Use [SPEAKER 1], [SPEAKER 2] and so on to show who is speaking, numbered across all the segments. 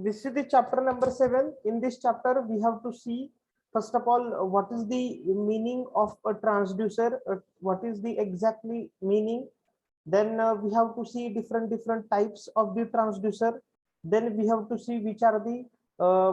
[SPEAKER 1] this is the chapter number 7. In this chapter, we have to see, first of all, what is the meaning of a transducer, what is the exactly meaning. Then we have to see different types of the transducer. Then we have to see which are the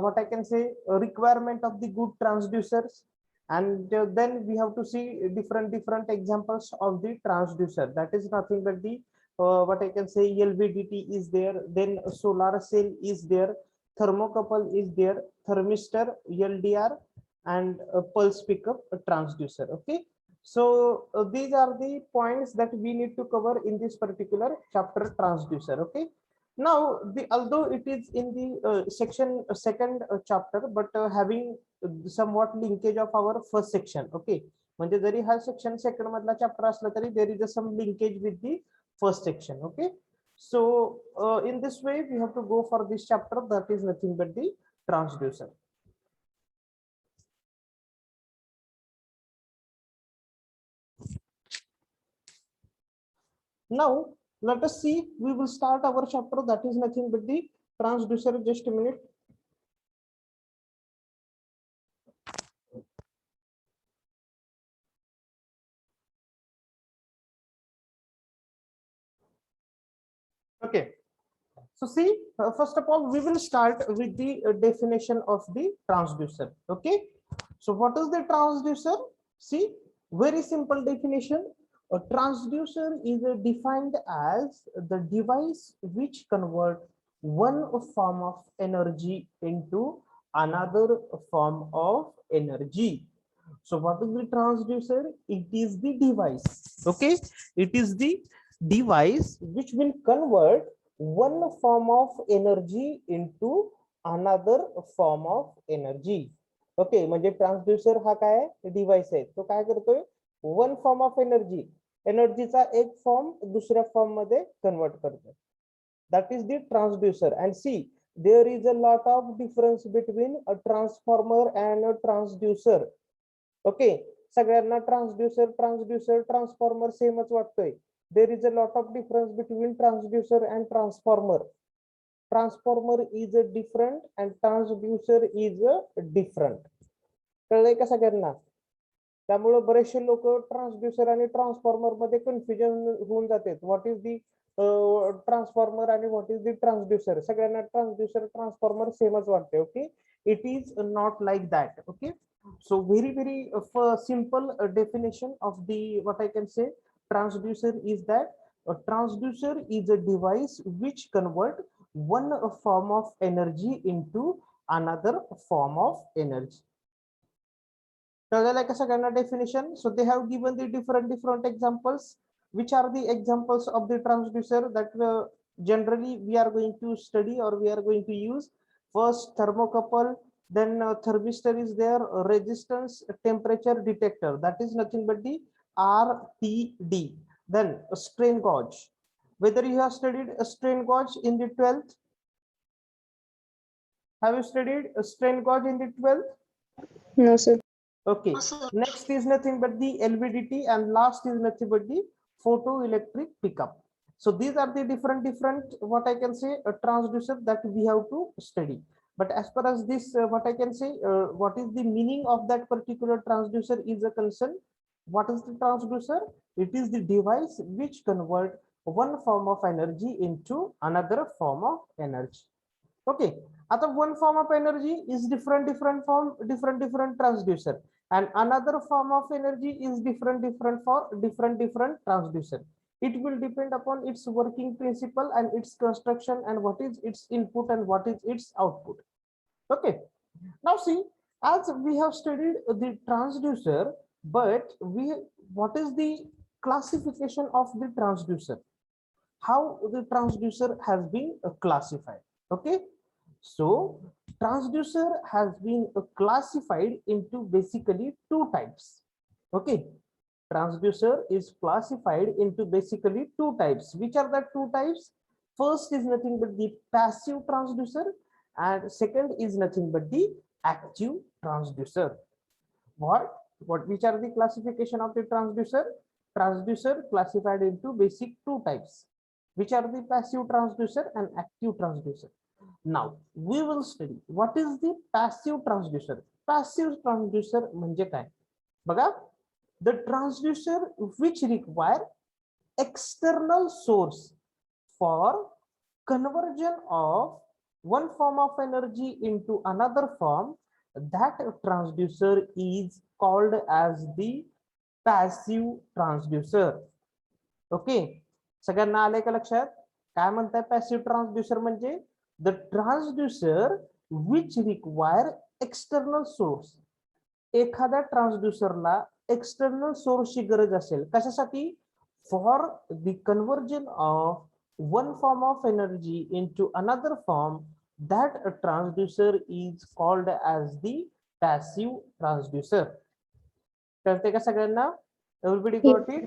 [SPEAKER 1] what I can say requirement of the good transducers. And then we have to see different examples of the transducer. That is nothing but the what I can say LVDT is there, then solar cell is there, thermocouple is there, thermistor, LDR, and pulse pickup transducer. Okay, so these are the points that we need to cover in this particular chapter, transducer. Okay, now although it is in the section second chapter, but having somewhat linkage of our first section. Okay, म्हणजे जरी हा section second मधला chapter असला तरी there is some linkage with the first section. Okay, so in this way we have to go for this chapter, that is nothing but the transducer. Now let us see, we will start our chapter, that is nothing but the transducer. Just a minute. Okay, so see, first of all we will start with the definition of the transducer. Okay, so what is the transducer? See, very simple definition. A transducer is defined as the device which convert one form of energy into another form of energy. So what is the transducer? It is the device. Okay, it is the device which will convert one form of energy into another form of energy. Okay, म्हणजे transducer हा काय device आहे, तो काय करतोय, one form of एनर्जीचा एक form दुसऱ्या form मध्ये कन्वर्ट करतोय. That is the transducer. And see, there is a lot of difference between a transformer and a transducer. Okay, सगळ्यांना ट्रान्सड्यूसर ट्रान्सफॉर्मर सेमच वाटतोय. There is a lot of difference between transducer and transformer. Transformer is a different and transducer is a different. कळलंय का सगळ्यांना? त्यामुळे बरेचसे लोक transducer आणि ट्रान्सफॉर्मर मध्ये कन्फ्युजन होऊन जातात. व्हॉट इज दी ट्रान्सफॉर्मर आणि व्हॉट इज दी ट्रान्सड्यूसर. सगळ्यांना ट्रान्सड्यूसर ट्रान्सफॉर्मर सेमच वाटते. Okay, it is not like that. Okay, so very simple definition of the what I can say transducer is that a transducer is a device which convert one form of energy into another form of energy. Like a definition, so they have given the different examples. Which are the examples of the transducer that generally we are going to study or we are going to use? First, thermocouple, then thermistor is there, resistance temperature detector, that is nothing but the RTD. Then a strain gauge. Whether you have studied a strain gauge in the 12th? Have you studied a strain gauge in the 12th?
[SPEAKER 2] No, sir.
[SPEAKER 1] Okay, next is nothing but the LVDT, and last is nothing but the photoelectric pickup. So these are the different what I can say a transducer that we have to study. But as far as this what I can say what is the meaning of that particular transducer is a concern. What is the transducer? It is the device which convert one form of energy into another form of energy. Okay, आता one form of energy is different form, different transducer, and another form of energy is different for different transducer. It will depend upon its working principle and its construction and what is its input and what is its output. Okay, now see, as we have studied the transducer, but what is the classification of the transducer, how the transducer has been classified. Okay, so transducer has been classified into basically two types. Okay, transducer is classified into basically two types. Which are the two types? First is nothing but the passive transducer, and second is nothing but the active transducer. Which are the classification of the transducer? Transducer classified into basic two types, which are the passive transducer and active transducer. Now we will study what is the passive transducer. Passive transducer म्हणजे काय बघा, the transducer which require external source for conversion of one form of energy into another form, that transducer is called as the passive transducer. Okay, सगळ्यांना आलंय का लक्षात? काय म्हणताय passive transducer म्हणजे the transducer which require external source. एखाद्या ट्रान्सड्यूसरला external सोर्सची गरज असेल कशासाठी? For the conversion of one form of energy into another form, that transducer is called as the passive transducer. कळते का सगळ्यांना? Everybody got it?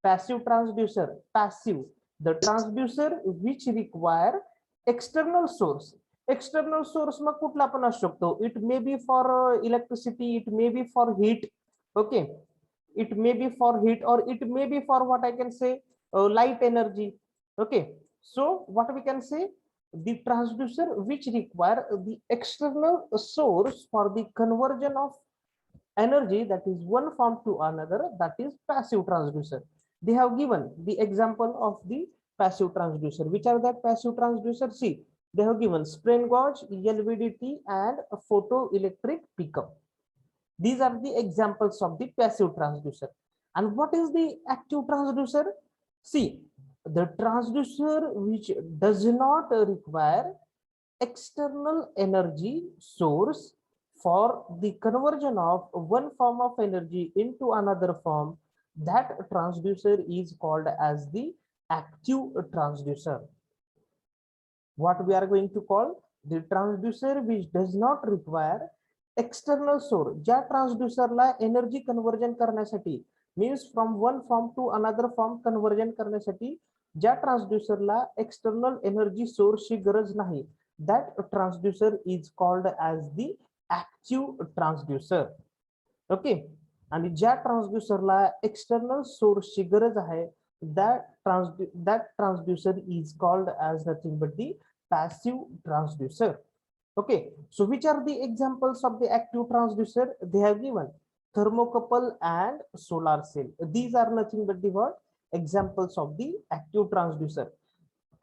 [SPEAKER 1] Passive transducer. Passive, the transducer which require external source. External source मग कुठला पण असू शकतो. It may be for electricity, it may be for heat. Okay, it may be for heat or it may be for what I can say light energy. Okay, so what we can say, the transducer which require the external source for the conversion of energy that is one form to another, that is passive transducer. They have given the example of the passive transducer. Which are the passive transducer? See, they have given strain gauge, LVDT and photoelectric pickup. These are the examples of the passive transducer. And what is the active transducer? See, the transducer which does not require external energy source for the conversion of one form of energy into another form, that transducer is called as the active transducer. What we are going to call the transducer which does not require external source. ज्या ट्रान्सड्यूसरला energy conversion करण्यासाठी, means from one form to another form conversion करण्यासाठी ज्या ट्रान्सड्यूसरला external energy सोर्सची गरज नाही, that transducer is called as the active transducer. Okay, आणि ज्या ट्रान्सड्यूसरला एक्सटर्नल सोर्सची गरज आहे, that transducer is called as nothing but the passive transducer. Okay, so which are the examples of the active transducer? They have given thermocouple and solar cell. These are nothing but the what? Examples of the active transducer.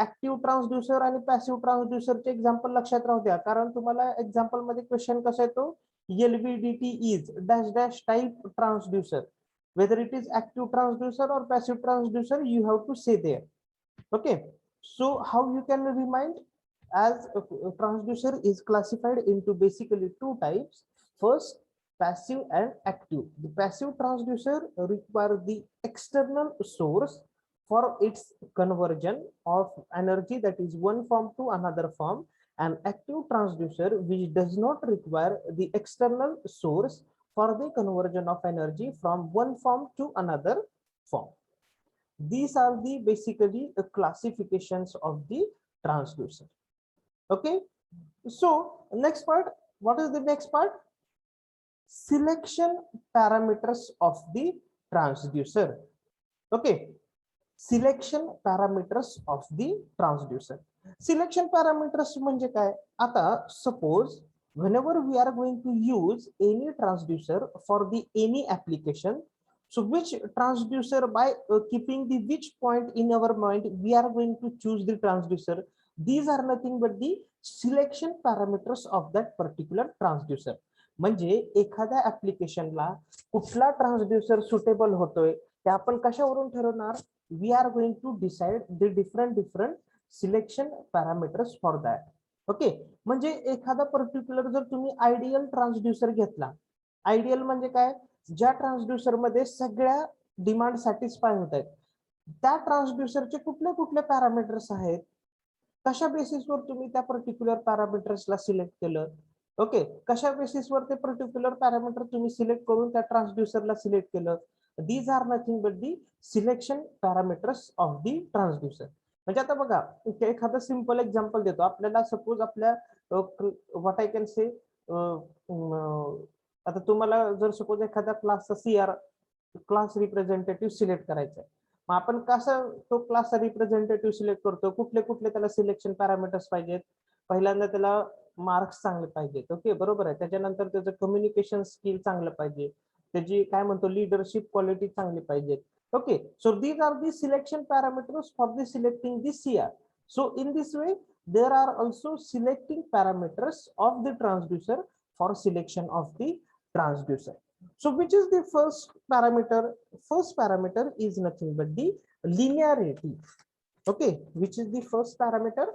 [SPEAKER 1] Active transducer आणि passive ट्रान्सड्यूसरचे example लक्षात राहू द्या, कारण तुम्हाला example मध्ये question कसा येतो, LVDT is dash dash type transducer, whether it is active transducer or passive transducer, you have to say there. Okay, so how you can remind, as transducer is classified into basically two types. First, passive and active. The passive transducer require the external source for its conversion of energy that is one form to another form, and active transducer which does not require the external source for the conversion of energy from one form to another form. These are the basically the classifications of the transducer. Okay, so next part, what is the next part? Selection parameters of the transducer. Okay, selection parameters of the transducer. Selection parameters म्हणजे काय? आता suppose whenever we are going to use any transducer for the any application, so which transducer, by keeping the which point in our mind we are going to choose the transducer, these are nothing but the selection parameters of that particular transducer. म्हणजे एखाद्या ऍप्लिकेशनला कुठला transducer suitable होतोय ते आपण कशावरून ठरवणार? We are going to decide the different selection parameters for that. Okay, म्हणजे एखादा पर्टिक्युलर जर तुम्ही आयडियल ट्रान्सड्यूसर घेतला, आयडियल म्हणजे काय? ज्या ट्रान्सड्यूसर मध्ये सगळ्या डिमांड सॅटिस्फाय होत आहेत, त्या ट्रान्सड्यूसरचे कुठले कुठले पॅरामीटर्स आहेत, कशा बेसिसवर तुम्ही त्या पर्टिक्युलर पॅरामीटर्सला सिलेक्ट केलं? ओके, कशा बेसिसवर ते पर्टिक्युलर पॅरामीटर तुम्ही सिलेक्ट करून त्या ट्रान्सड्यूसरला सिलेक्ट केलं? These are nothing but the selection parameters of the transducer. म्हणजे आता बघा, एखादा सिंपल एक्झाम्पल देतो आपल्याला. सपोज आपल्या व्हॉट आय कॅन से, आता तुम्हाला जर सपोज एखाद्या क्लासचा CR क्लास रिप्रेझेंटेटिव्ह सिलेक्ट करायचा आहे, मग आपण कसं तो क्लासचा रिप्रेझेंटेटिव्ह सिलेक्ट करतो? कुठले कुठले त्याला सिलेक्शन पॅरामीटर्स पाहिजेत? पहिल्यांदा त्याला मार्क्स चांगले पाहिजेत. ओके, बरोबर आहे. त्याच्यानंतर त्याचं कम्युनिकेशन स्किल चांगलं पाहिजे, त्याची काय म्हणतो लिडरशिप क्वालिटी चांगली पाहिजे. Okay, so these are the selection parameters for the selecting the CR. So in this way there are also selecting parameters of the transducer for selection of the transducer. So which is the first parameter? First parameter is nothing but the linearity. Okay, which is the first parameter?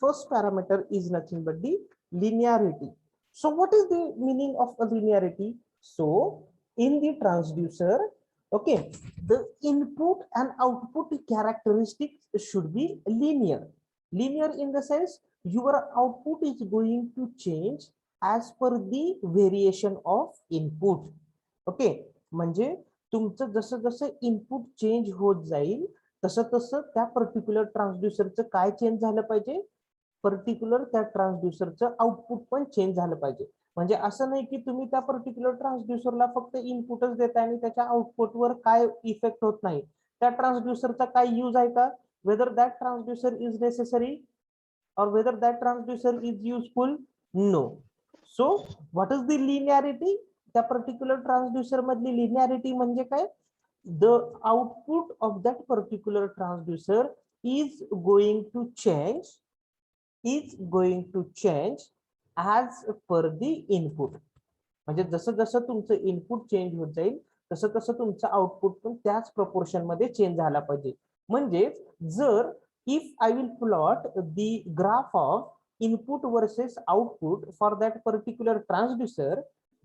[SPEAKER 1] First parameter is nothing but the linearity. So what is the meaning of a linearity? So in the transducer, okay, the input and output characteristics should be linear. Linear in the sense your output is going to change as per the variation of input. Okay, म्हणजे तुमचं जसं जसं input change होत जाईल तसं तसं त्या particular ट्रान्सड्युसरचं काय चेंज झालं पाहिजे, पर्टिक्युलर त्या ट्रान्सड्युसरचं आउटपुट पण चेंज झालं पाहिजे. म्हणजे असं नाही की तुम्ही त्या पर्टिक्युलर ट्रान्सड्युसरला फक्त इनपुटच देताय आणि त्याच्या आउटपुटवर काय इफेक्ट होत नाही. त्या ट्रान्सड्युसरचा काय यूज आहे का, whether that transducer is necessary or whether that transducer is useful? No. So what is the linearity? त्या पर्टिक्युलर ट्रान्सड्युसर मधली linearity म्हणजे काय, the output of that particular transducer is going to change as per the input. म्हणजे जसं जसं तुमचं input change होत जाईल तसं तसं तुमचं आउटपुट पण त्याच प्रपोर्शन मध्ये चेंज झाला पाहिजे. म्हणजे जर if I will plot the graph of input versus output for that particular transducer,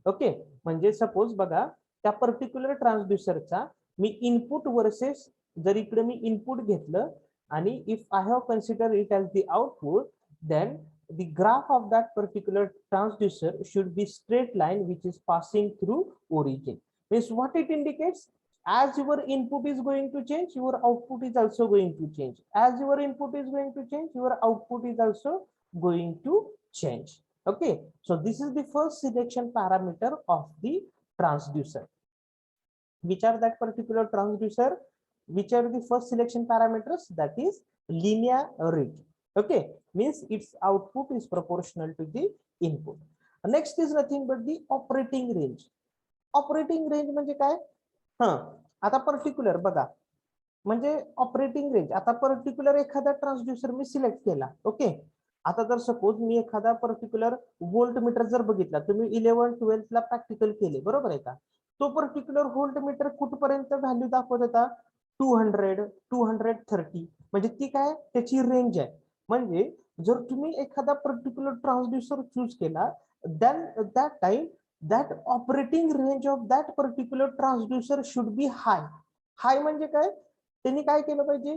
[SPEAKER 1] okay, म्हणजे सपोज बघा त्या पर्टिक्युलर ट्रान्सड्युसरचा मी इनपुट वर्सेस जर इकडे मी इनपुट घेतलं आणि if I have considered it as the output, then the graph of that particular transducer should be straight line which is passing through origin. Means what it indicates, as your input is going to change, your output is also going to change. As your input is going to change, your output is also going to change. Okay, so this is the first selection parameter of the transducer. Which are that particular transducer? Which are the first selection parameters? That is linearity. Okay, means its output is proportional to the input. Next is nothing but the operating range. Operating range म्हणजे काय, आता particular बघा, म्हणजे operating range. आता particular एखादा transducer मी select केला. Okay, आता जर सपोज मी एखादा पर्टिक्युलर व्होल्ट मीटर जर बघितला, तुम्ही 11-12 ला प्रॅक्टिकल केले, बरोबर आहे का, तो पर्टिक्युलर व्होल्ट मीटर कुठपर्यंत व्हॅल्यू दाखवत होता, 200-230. म्हणजे ती काय त्याची रेंज आहे. म्हणजे जर तुम्ही एखादा पर्टिक्युलर ट्रान्सड्युसर चूज केला, then that time that operating range of that particular transducer should be high. हाय म्हणजे काय, त्यांनी काय केलं पाहिजे,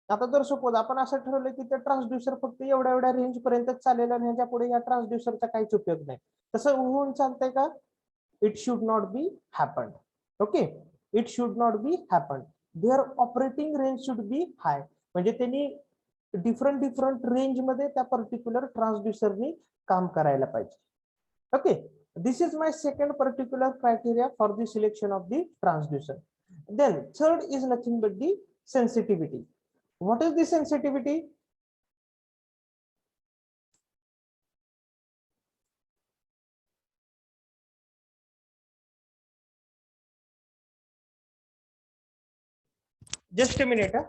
[SPEAKER 1] आता जर सपोज आपण असं ठरवलं की त्या ट्रान्सड्युसर फक्त एवढ्या एवढ्या रेंज पर्यंत चालेल आणि ह्याच्या पुढे या ट्रान्सड्युसरचा काहीच उपयोग नाही, तसं होऊन चालतंय का, it should not be happen. Okay, it should not be happen. Their operating range should be high. म्हणजे त्यांनी डिफरंट रेंज मध्ये त्या पर्टिक्युलर ट्रान्सड्युसरनी काम करायला पाहिजे. Okay, this is my second particular criteria for the selection of the transducer. Then third is nothing but the sensitivity. What is the sensitivity? Just a minute.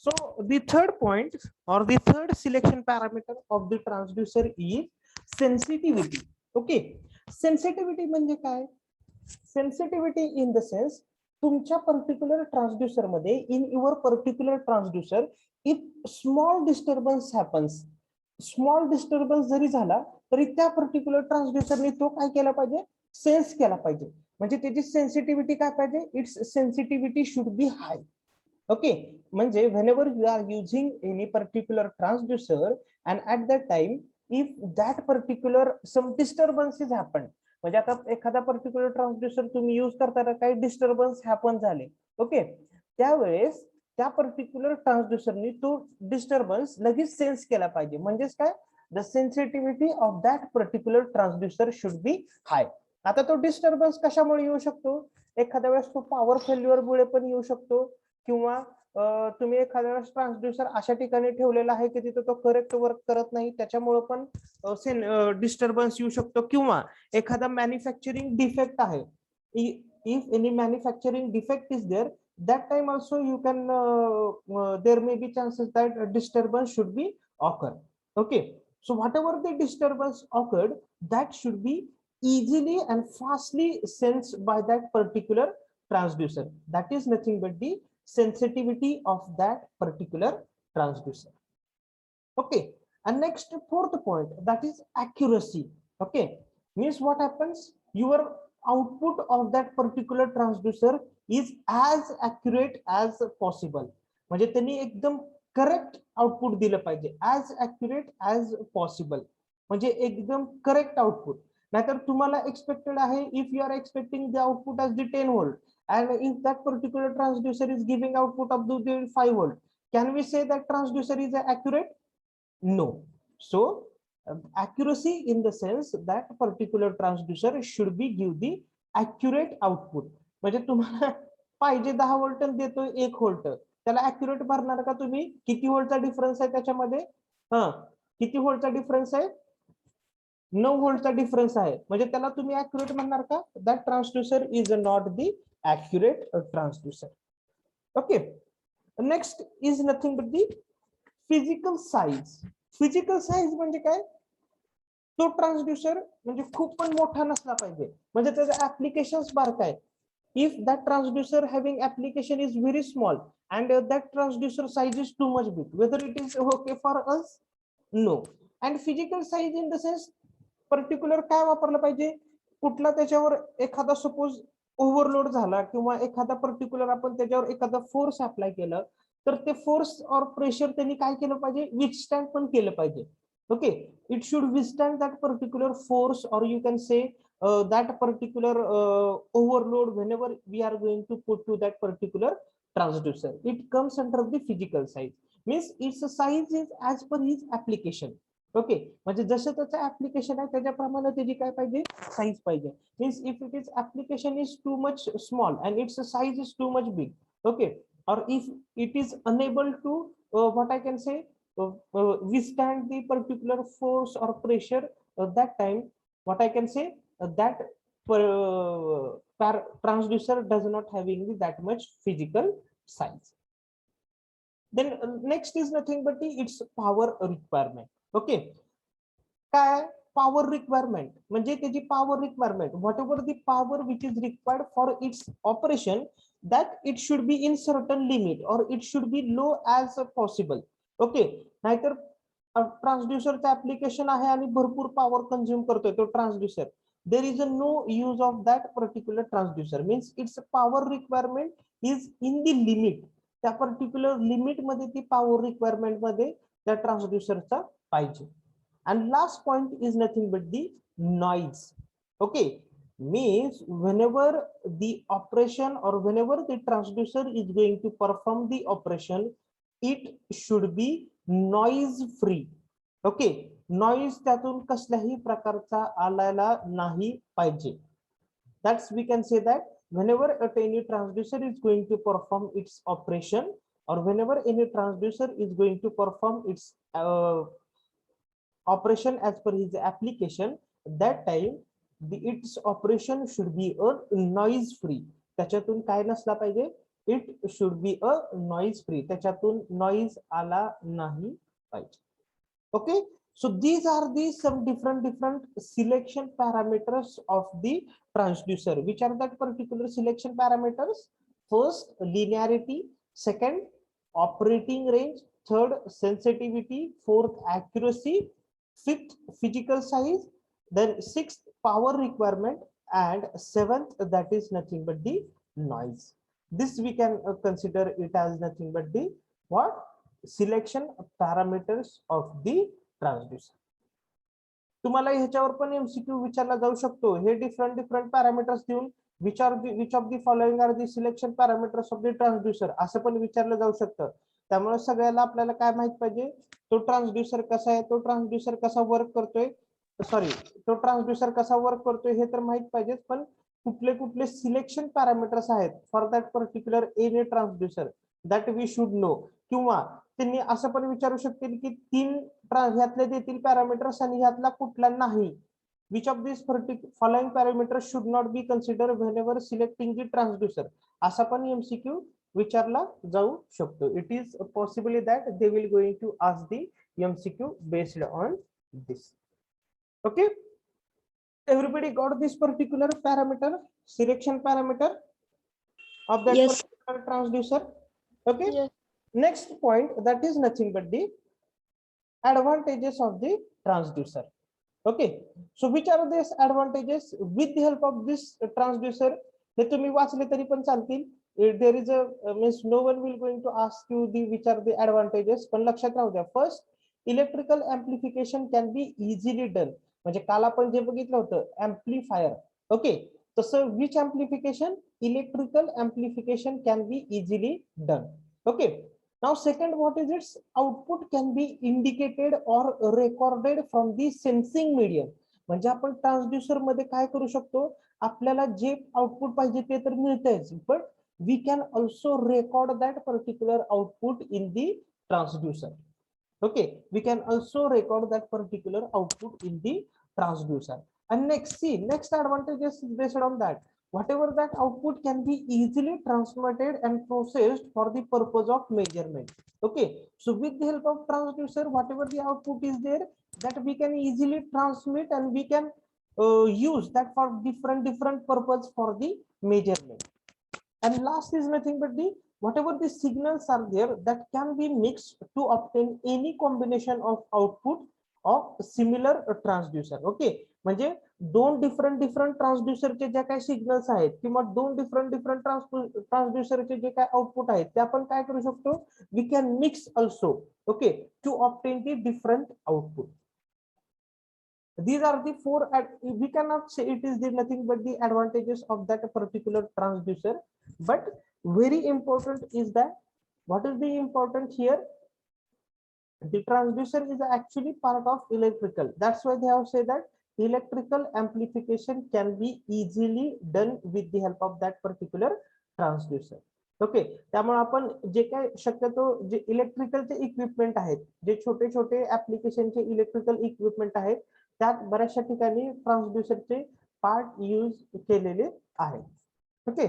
[SPEAKER 1] So the third point or the third selection parameter of the transducer is sensitivity. Okay, sensitivity म्हणजे काय, sensitivity in the sense तुमच्या particular transducer मध्ये in your particular transducer if small disturbance happens, small disturbance जरी झाला तरी त्या particular ट्रान्सड्युसरने तो काय केला पाहिजे, सेन्स केला पाहिजे. म्हणजे त्याची सेन्सिटिव्हिटी काय पाहिजे, its sensitivity should be high. Okay, म्हणजे whenever you are using any particular transducer and at that time if that particular some disturbances happen, म्हणजे आता एखादा पर्टिक्युलर ट्रान्सड्युसर तुम्ही युज करताना काही डिस्टर्बन्स हॅपन झाले, ओके, त्यावेळेस त्या पर्टिक्युलर ट्रान्सड्युसरनी तो डिस्टर्बन्स लगेच सेन्स केला पाहिजे. म्हणजेच काय, the sensitivity of that particular transducer should be high. आता तो डिस्टर्बन्स कशामुळे येऊ शकतो, एखाद्या वेळेस तो पॉवर फेल्युअर मुळे पण येऊ शकतो, किंवा तुम्ही एखाद्या वेळेस ट्रान्सड्युसर अशा ठिकाणी ठेवलेला आहे की तिथे तो करेक्ट वर्क करत नाही, त्याच्यामुळे पण डिस्टर्बन्स येऊ शकतो. किंवा एखादा मॅन्युफॅक्चरिंग डिफेक्ट आहे, if any manufacturing defect is there, that time also you can there may be chances that a disturbance should be occur. Okay, so whatever the disturbance occurred, that should be easily and fastly sensed by that particular transducer. That is nothing but the sensitivity of that particular transducer. Okay, and next fourth point, that is accuracy. Okay, means what happens, your output of that particular transducer is as accurate as possible. म्हणजे त्यांनी एकदम correct output दिलं पाहिजे, as accurate as possible, म्हणजे एकदम correct output. नाहीतर तुम्हाला expected आहे, if you are expecting the output as the 10 volt and if that particular transducer is giving output of the 5 volt, can we say that transducer is accurate? No. So accuracy in the sense that particular transducer should be give the accurate output. म्हणजे तुम्हाला पाहिजे 10 volt देतोय 1 volt, त्याला accurate भरणार का तुम्ही, किती व्होल्टचा difference आहे त्याच्यामध्ये, किती व्होल्टचा डिफरन्स आहे, 9 व्होल्टचा डिफरन्स आहे, म्हणजे त्याला तुम्ही अॅक्युरेट म्हणणार का, that transducer is not the accurate transducer. Okay, next is nothing but the physical size. Physical size म्हणजे काय, तो ट्रान्सड्युसर म्हणजे खूप पण मोठा नसला पाहिजे, म्हणजे त्याचे ऍप्लिकेशन्स बारक आहे. If that transducer having application is very small and that transducer size is too much big, whether it is okay for us? No. And physical size in the sense particular काय वापरलं पाहिजे, कुठला त्याच्यावर एखादा suppose overload झाला किंवा एखादा particular आपण त्याच्यावर एखादा फोर्स अप्लाय केलं, तर ते फोर्स और प्रेशर त्यांनी काय केलं पाहिजे, विथस्टँड पण केलं पाहिजे. Okay, it should withstand that particular force or you can say that particular overload whenever we are going to put to that particular transducer. It comes under the physical size, means its size is as per his application. Okay, म्हणजे जसं त्याचं application आहे त्याच्याप्रमाणे त्याची काय पाहिजे, size पाहिजे. Means if it is application is too much small and it's size is too much big, okay, or if it is unable to what I can say withstand the particular force or pressure, that time what I can say, that transducer does not having that much physical size. Then next is nothing but its power requirement. Okay, काय power requirement म्हणजे त्याची power requirement, whatever the power which is required for its operation, that it should be in certain limit or it should be low as possible. Okay, नाहीतर ट्रान्सड्युसरचं application आहे आणि भरपूर power consume करतोय तो transducer, there is a no use of that particular transducer, means its power requirement is in the limit. त्या particular limit मध्ये ती power requirement मध्ये त्या ट्रान्सड्युसरचा पाहिजे. And last point is nothing but the noise. Okay, means whenever the operation or whenever the transducer is going to perform the operation, it should be noise free. Okay, noise त्यातून कसल्याही प्रकारचा आलायला नाही पाहिजे. That's we can say that whenever any transducer is going to perform its operation or whenever any transducer is going to perform its operation as per his application, that time its operation should be a noise free. त्याच्यातून काय नसला पाहिजे, it should be a noise free, त्याच्यातून noise आला नाही पाहिजे. Okay, So these are the some different selection parameters of the transducer. Which are that particular selection parameters? First, linearity. Second, operating range. Third, sensitivity. Fourth, accuracy. Fifth, physical size. Then sixth, power requirement. And seventh, that is nothing but the noise. This we can consider it as nothing but the what? Selection parameters of the transducer. तुम्हाला ह्याच्यावर पण MCQ विचारला जाऊ शकतो. हे different parameters देऊन which of the following are the selection parameters of the transducer असं पण विचारलं जाऊ शकतं. त्यामुळे सगळ्याला आपल्याला काय माहित पाहिजे, तो ट्रान्सड्यूसर कसा आहे, तो ट्रान्सड्यूसर कसा वर्क करतोय, सॉरी तो ट्रान्सड्यूसर कसा वर्क करतोय हे तर माहित पाहिजे. पण कुठले कुठले सिलेक्शन पॅरामीटर्स आहेत for that particular any transducer that we should know. किंवा त्यांनी असं पण विचारू शकतील की तीन ह्यातले देतील पॅरामीटर्स आणि ह्यातला कुठला नाही. Which of this following parameters should not be consider whenever selecting the transducer, असा पण एमसीक्यू विचारला जाऊ शकतो. It is possibly that they will going to ask the MCQ based on this. Okay, everybody got this particular parameter, selection parameter of that
[SPEAKER 2] Yes.
[SPEAKER 1] particular transducer? Okay.
[SPEAKER 2] Yes.
[SPEAKER 1] Next point, that is nothing but the advantages of the transducer. Okay, so which are these advantages? With the help of this transducer, हे तुम्ही वाचले तरी पण चालतील. There is a means no one will going to ask you the which are the advantages, पण लक्षात राहू द्या. First, electrical amplification can be easily done. म्हणजे काल आपण जे बघितलं होतं amplifier. Okay, तसं which amplification? Electrical amplification can be easily done. Okay. Now second, what is its output can be indicated or recorded from the sensing medium. म्हणजे आपण transducer मध्ये काय करू शकतो, आपल्याला जे आउटपुट पाहिजे ते तर मिळतेच, but we can also record that particular output in the transducer. Okay, we can also record that particular output in the transducer. And next advantage is based on that. Whatever that output can be easily transmitted and processed for the purpose of measurement. Okay, so with the help of transducer, whatever the output is there, that we can easily transmit and we can use that for different purpose for the measurement. And last is nothing but the whatever the signals are there that can be mixed to obtain any combination of output of similar transducer. Okay, म्हणजे दोन different ट्रान्सड्यूसरचे जे काही signals आहेत किंवा दोन different ट्रान्सड्यूसरचे जे काही output आहेत ते आपण काय करू शकतो, we can mix also. Okay, to obtain the different output. These are the four. We cannot say it is the nothing but the advantages of that particular transducer. But very important is that what is the important here? The transducer is actually part of electrical. That's why they have said that electrical amplification can be easily done with the help of that particular transducer. Okay, त्यामुळे आपण जे काय शक्यतो जे इलेक्ट्रिकलचे equipment आहेत, जे छोटे छोटे ऍप्लिकेशनचे electrical equipment आहेत, त्यात बऱ्याचशा ठिकाणी ट्रान्सड्यूसरचे पार्ट यूज केलेले आहेत. Okay,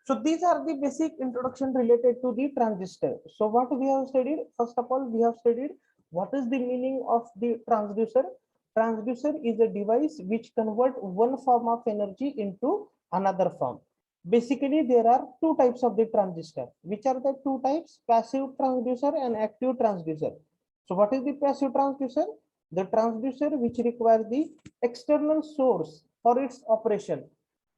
[SPEAKER 1] so these are the basic introduction related to the transistor. So what we have studied, first of all we have studied what is the meaning of the transducer. Transducer is a device which convert one form of energy into another form. Basically there are two types of the transistor. Which are the two types? Passive transducer and active transducer. So what is the passive transducer? The transducer which requires the external source for its operation,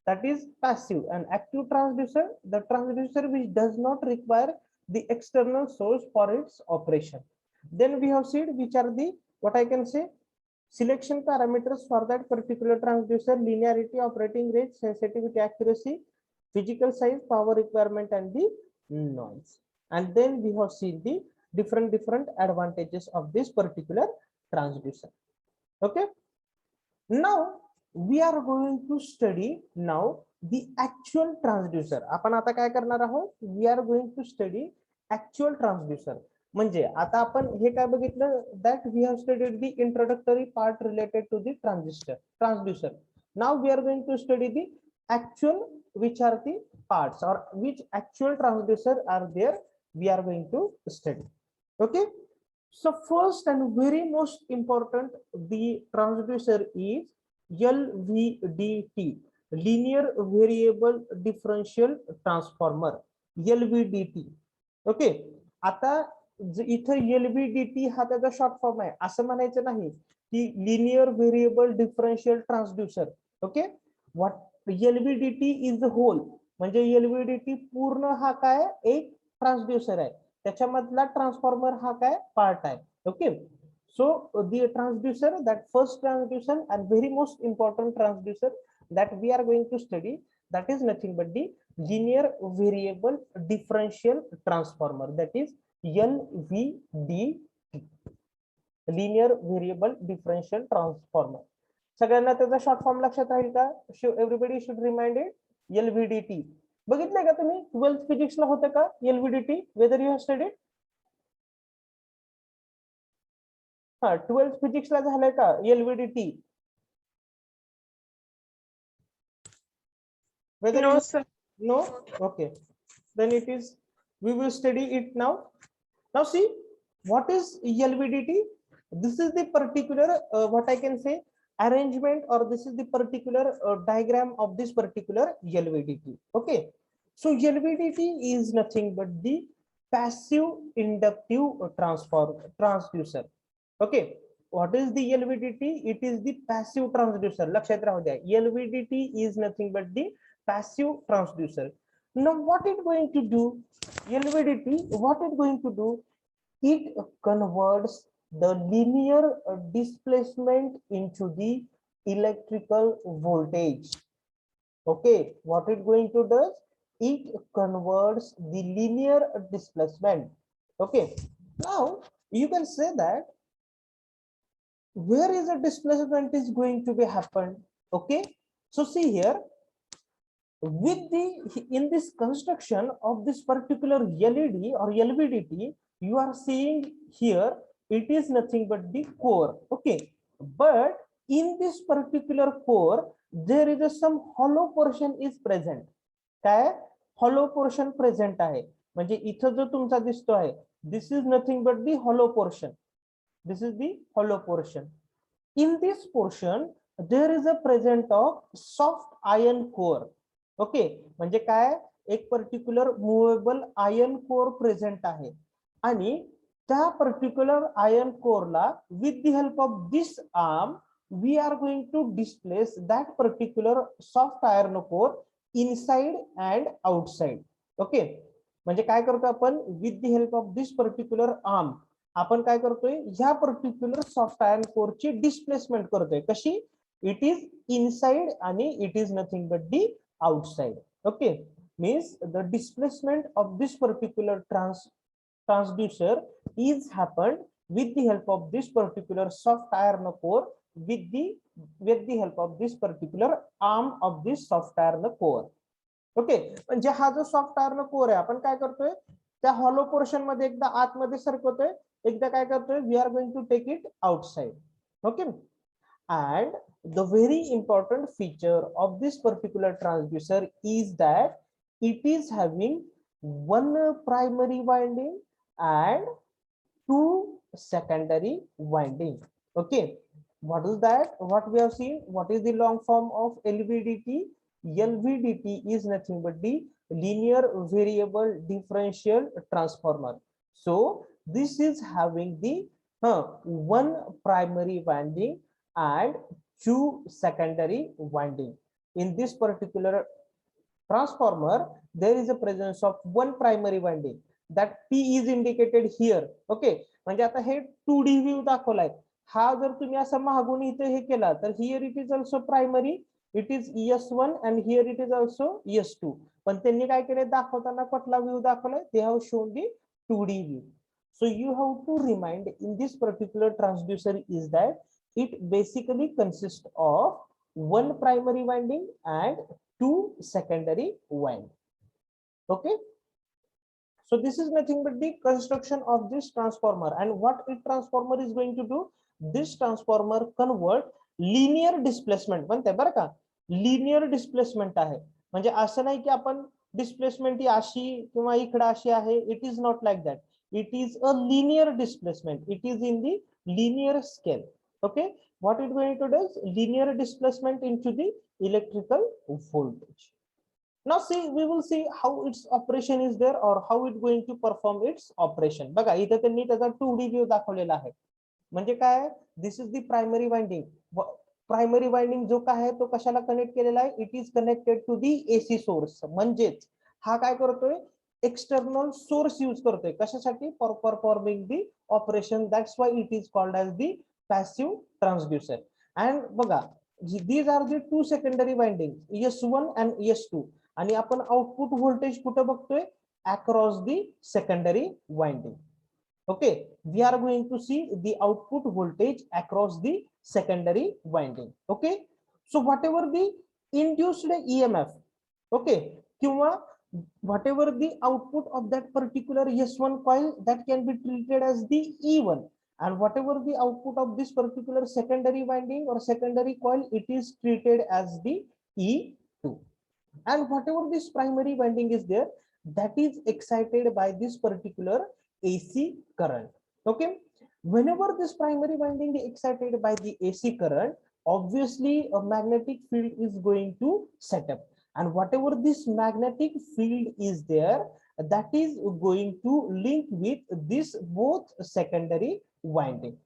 [SPEAKER 1] that is passive. And active transducer, the transducer which does not require the external source for its operation. Then we have said which are the, what I can say, selection parameters for that particular transducer: linearity, operating range, sensitivity, accuracy, physical size, power requirement, and the noise. And then we have seen the different advantages of this particular transducer. Okay, now we are going to study now the actual transducer. आपण आता काय करणार आहोत, we are going to study actual transducer. म्हणजे आता आपण हे काय बघितलं, that we have studied the introductory part related to the transducer. Now we are going to study the actual, which are the parts or which actual transducer are there, we are going to study. Okay, So first and very most important, the transducer is LVDT, linear variable differential transformer, LVDT. Okay, आता इथं LVDT हा त्याचा short form आहे, असं म्हणायचं नाही की linear variable differential transducer. Okay, what LVDT is the whole, म्हणजे LVDT पूर्ण हा काय एक ट्रान्सड्यूसर आहे, त्याच्यामधला ट्रान्सफॉर्मर हा काय पार्ट आहे. Okay, so the transducer, that first transducer and very most important transducer that we are going to study, that is nothing but the linear variable differential transformer, that is LVDT, linear variable differential transformer. सगळ्यांना त्याचा short form लक्षात राहील का? Everybody should remind it. LVDT बघितलंय का तुम्ही? 12th फिजिक्सला होतं का LVDT? Whether you have studied? हा, 12th फिजिक्सला झालंय का LVDT? Whether
[SPEAKER 2] No,
[SPEAKER 1] you,
[SPEAKER 2] sir.
[SPEAKER 1] no, okay, then it is, we will study it now. Now see, what is LVDT? This is the particular what I can say arrangement, or this is the particular diagram of this particular LVDT. Okay, so LVDT is nothing but the passive inductive transducer. Okay, what is the LVDT? It is the passive transducer. लक्षात राहू द्या, LVDT is nothing but the passive transducer. Now what it going to do? LVDT, what it going to do? It converts the linear displacement into the electrical voltage. Okay, what it going to do? It converts the linear displacement. Okay, now you can say that where is the displacement is going to be happened. Okay, so see here, with the in this construction of this particular LED or LVDT, you are seeing here it is nothing but the core. Okay, but in this particular core there is a some hollow portion is present. काय hollow portion present आहे, म्हणजे इथं जो तुमचा दिसतो आहे, this is nothing but the hollow portion. This is the hollow portion. In this portion there is a present of soft iron core. Okay, म्हणजे काय, एक particular movable iron core present आहे, आणि त्या पर्टिक्युलर आयर्न कोरला with the help of this arm we are going to displace that particular soft iron core inside and outside. Okay, म्हणजे काय करतो आपण, with the help of this particular arm आपण काय करतोय, ह्या पर्टिक्युलर सॉफ्ट आयर्न कोरची डिस्प्लेसमेंट करतोय. कशी? इट इज इनसाइड आणि it is nothing but the outside. Okay, means the displacement of this particular transducer is happened with the help of this particular soft iron core with the help of this particular arm of this soft iron core. Okay, म्हणजे हा जो soft iron core आहे, आपण काय करतोय, त्या hollow portion मध्ये एकदा आतमध्ये सरकवतोय, एकदा काय करतोय, we are going to take it outside. Okay, and the very important feature of this particular transducer is that it is having one primary winding and two secondary winding. Okay, what is that? What we have seen, what is the long form of LVDT? LVDT is nothing but the linear variable differential transformer. So this is having the one primary winding and two secondary winding. In this particular transformer there is a presence of one primary winding, that P is indicated here. Okay, म्हणजे आता हे 2D view दाखवलाय, हा जर तुम्ही असं मागून इथे हे केला तर here it is also primary, it is S1 and here it is also S2. पण त्यांनी काय केले, दाखवताना कुठला व्ह्यू दाखवलाय, they have shown the 2D view. So you have to remind in this particular transducer is that it basically consists of one primary winding and two secondary winding. Okay, so this is nothing but the construction of this transformer, and what this transformer is going to do, this transformer convert linear displacement म्हणते बरं का, linear displacement आहे, म्हणजे असं नाही की आपण displacement ही अशी किंवा इकडे अशी आहे, it is not like that. it is a linear displacement. It is in the linear scale. Okay, what it going to do is linear displacement into the electrical voltage. Now see, we will see how its operation is there or how it going to perform its operation. बघा इथे त्यांनी त्याचा 2D view दाखवलेला आहे. म्हणजे काय, this is the primary winding. Primary winding जो काय आहे तो कशाला कनेक्ट केलेला आहे, it is connected to the AC source. म्हणजेच हा काय करतोय, एक्सटर्नल सोर्स यूज करतोय कशासाठी, for performing the operation. That's why it is called as the passive transducer. And बघा, these are the two secondary windings, S1 and S2. आणि आपण output voltage कुठे बघतोय, across the secondary winding. Okay, we are going to see the output voltage across the secondary winding. Okay, so whatever the induced EMF, okay, किंवा whatever the output of that particular S1 coil, that can be treated as the E1, and whatever the output of this particular secondary winding or secondary coil, it is treated as the E2. And whatever this primary winding is there, that is excited by this particular AC current. Okay, whenever this primary winding is excited by the AC current, obviously a magnetic field is going to set up, and whatever this magnetic field is there, that is going to link with this both secondary winding.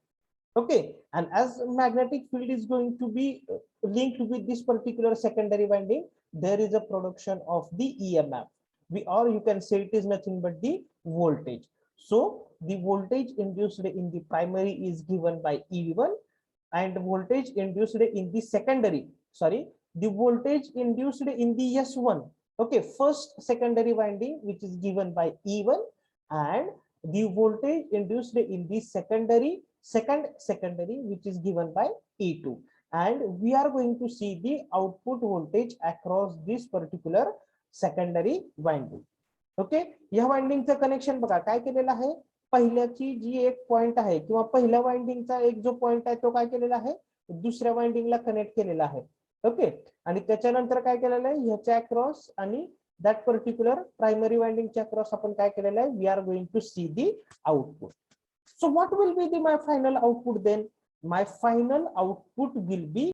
[SPEAKER 1] Okay, and as magnetic field is going to be linked with this particular secondary winding, there is a production of the EMF. Or you can say it is nothing but the voltage. So the voltage induced in the primary is given by E1, and voltage induced in the secondary, the voltage induced in the S1, okay, first secondary winding, which is given by E1, and the voltage induced in the second secondary, which is given by E2. And we are going to see the output voltage across this particular secondary winding. Okay, या वाइंडिंगचं connection बघा काय केलेलं आहे, पहिल्याची जी एक point आहे किंवा पहिल्या वाइंडिंगचा एक जो पॉइंट आहे तो काय केलेला आहे, दुसऱ्या वाइंडिंगला कनेक्ट केलेला आहे. ओके, आणि त्याच्यानंतर काय केलेलं आहे, ह्याच्या अक्रॉस आणि दॅट पर्टिक्युलर प्रायमरी वाइंडिंगच्या अक्रॉस आपण काय केलेलं आहे, we are going to see the output. So what will be the my final output then, my final output will be